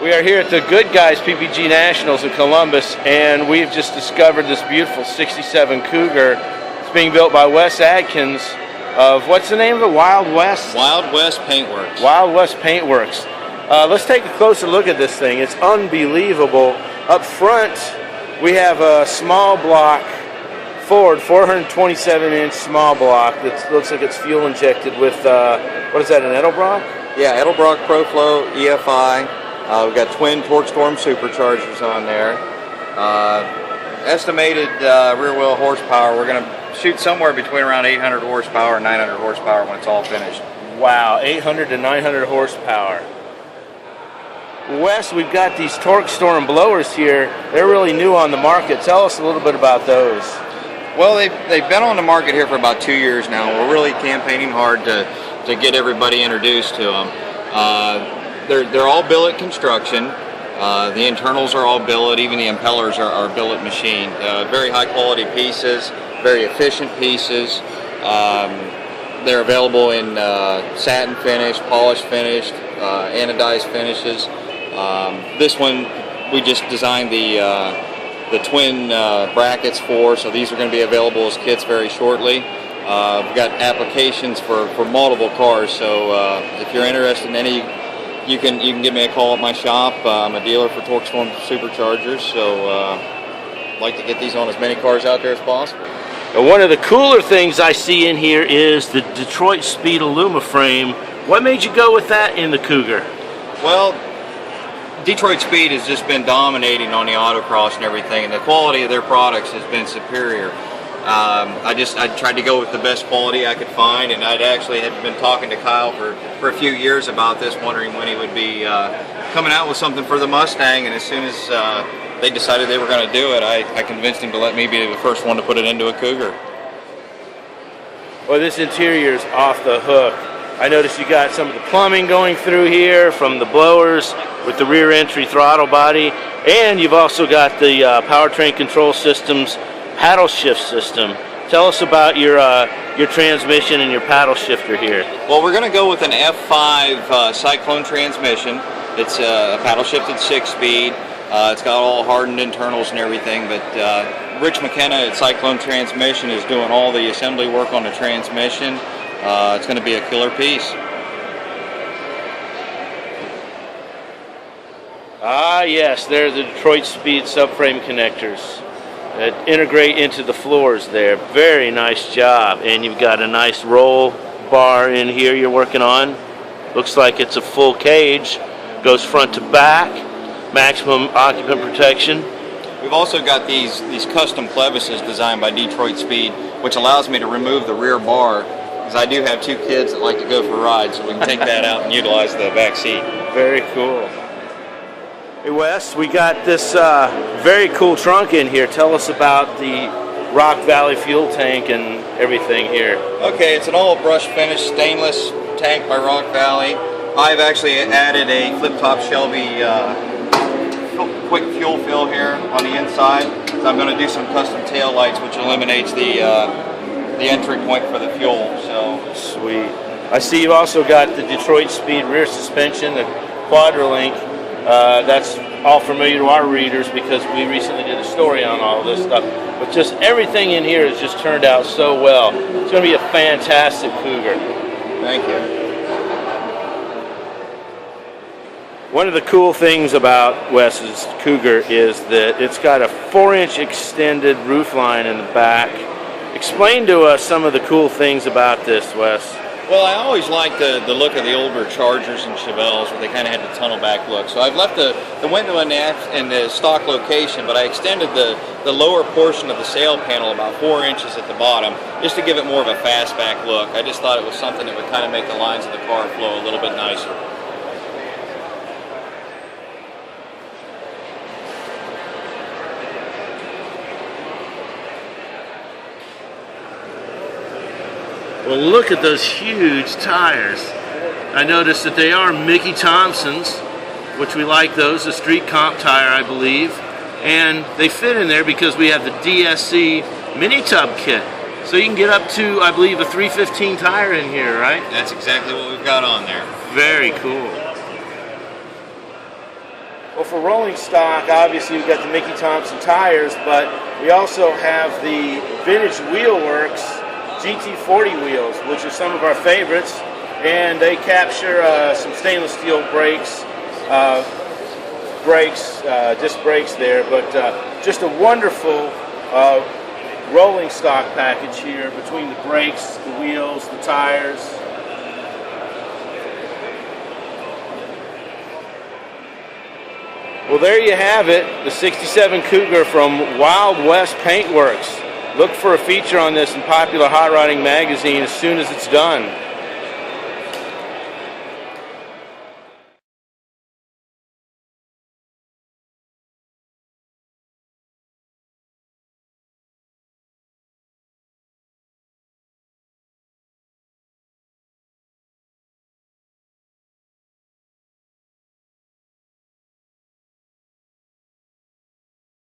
We are here at the Goodguys PPG Nationals in Columbus, and we've just discovered this beautiful 67 Cougar. It's being built by Wes Adkins of, what's the name of it? Wild West? Wild West Paintworks. Wild West Paintworks. Let's take a closer look at this thing. It's unbelievable. Up front, we have a small block Ford 427-inch small block that looks like it's fuel injected with, what is that, an Edelbrock? Yeah, Edelbrock ProFlow EFI. We've got twin Torq Storm superchargers on there. Estimated rear wheel horsepower, we're going to shoot somewhere between around 800 horsepower and 900 horsepower when it's all finished. Wow, 800 to 900 horsepower. Wes, we've got these Torq Storm blowers here. They're really new on the market. Tell us a little bit about those. Well, they've been on the market here for about 2 years now. We're really campaigning hard to get everybody introduced to them. They're all billet construction. The internals are all billet. Even the impellers are billet machined. Very high quality pieces, very efficient pieces. They're available in satin finish, polished finished, anodized finishes. This one we just designed the twin brackets for, so these are going to be available as kits very shortly. We've got applications for multiple cars, so if you're interested in any, you can give me a call at my shop. I'm a dealer for Torq Storm superchargers, so I'd like to get these on as many cars out there as possible. Now, one of the cooler things I see in here is the Detroit Speed Alumaframe. What made you go with that in the Cougar? Well, Detroit Speed has just been dominating on the autocross and everything, and the quality of their products has been superior. I tried to go with the best quality I could find, and I'd actually had been talking to Kyle for a few years about this, wondering when he would be coming out with something for the Mustang, and as soon as they decided they were going to do it, I convinced him to let me be the first one to put it into a Cougar. Well, this interior is off the hook. I noticed you got some of the plumbing going through here from the blowers with the rear entry throttle body, and you've also got the powertrain control systems paddle shift system. Tell us about your transmission and your paddle shifter here. Well, we're going to go with an F5 Cyclone transmission. It's a paddle shifted 6-speed. It's got all hardened internals and everything, but Rich McKenna at Cyclone Transmission is doing all the assembly work on the transmission. It's going to be a killer piece. Ah, yes, there's the Detroit Speed subframe connectors that integrate into the floors there. Very nice job. And you've got a nice roll bar in here you're working on. Looks like it's a full cage. Goes front to back. Maximum occupant protection. We've also got these custom clevises designed by Detroit Speed, which allows me to remove the rear bar, because I do have 2 kids that like to go for rides, so we can take that out and utilize the back seat. Very cool. Hey Wes, we got this very cool trunk in here. Tell us about the Rock Valley fuel tank and everything here. Okay, it's an all brush finished stainless tank by Rock Valley. I've actually added a flip-top Shelby quick fuel fill here on the inside. So I'm going to do some custom tail lights, which eliminates the entry point for the fuel. So sweet. I see you've also got the Detroit Speed rear suspension, the Quadrolink. That's all familiar to our readers because we recently did a story on all of this stuff. But just everything in here has just turned out so well. It's going to be a fantastic Cougar. Thank you. One of the cool things about Wes's Cougar is that it's got a 4-inch extended roof line in the back. Explain to us some of the cool things about this, Wes. Well, I always liked the look of the older Chargers and Chevelles, where they kind of had the tunnel back look. So I've left the window in the stock location, but I extended the lower portion of the sail panel about 4 inches at the bottom, just to give it more of a fastback look. I just thought it was something that would kind of make the lines of the car flow a little bit nicer. Well, look at those huge tires. I noticed that they are Mickey Thompson's, which we like those, a street comp tire, I believe. And they fit in there because we have the DSC mini tub kit. So you can get up to, I believe, a 315 tire in here, right? That's exactly what we've got on there. Very cool. Well, for rolling stock, obviously we've got the Mickey Thompson tires, but we also have the vintage Wheelworks GT40 wheels, which are some of our favorites, and they capture some stainless steel brakes, disc brakes there, but just a wonderful rolling stock package here between the brakes, the wheels, the tires. Well, there you have it, the 67 Cougar from Wild West Paintworks. Look for a feature on this in Popular Hot Rodding magazine as soon as it's done.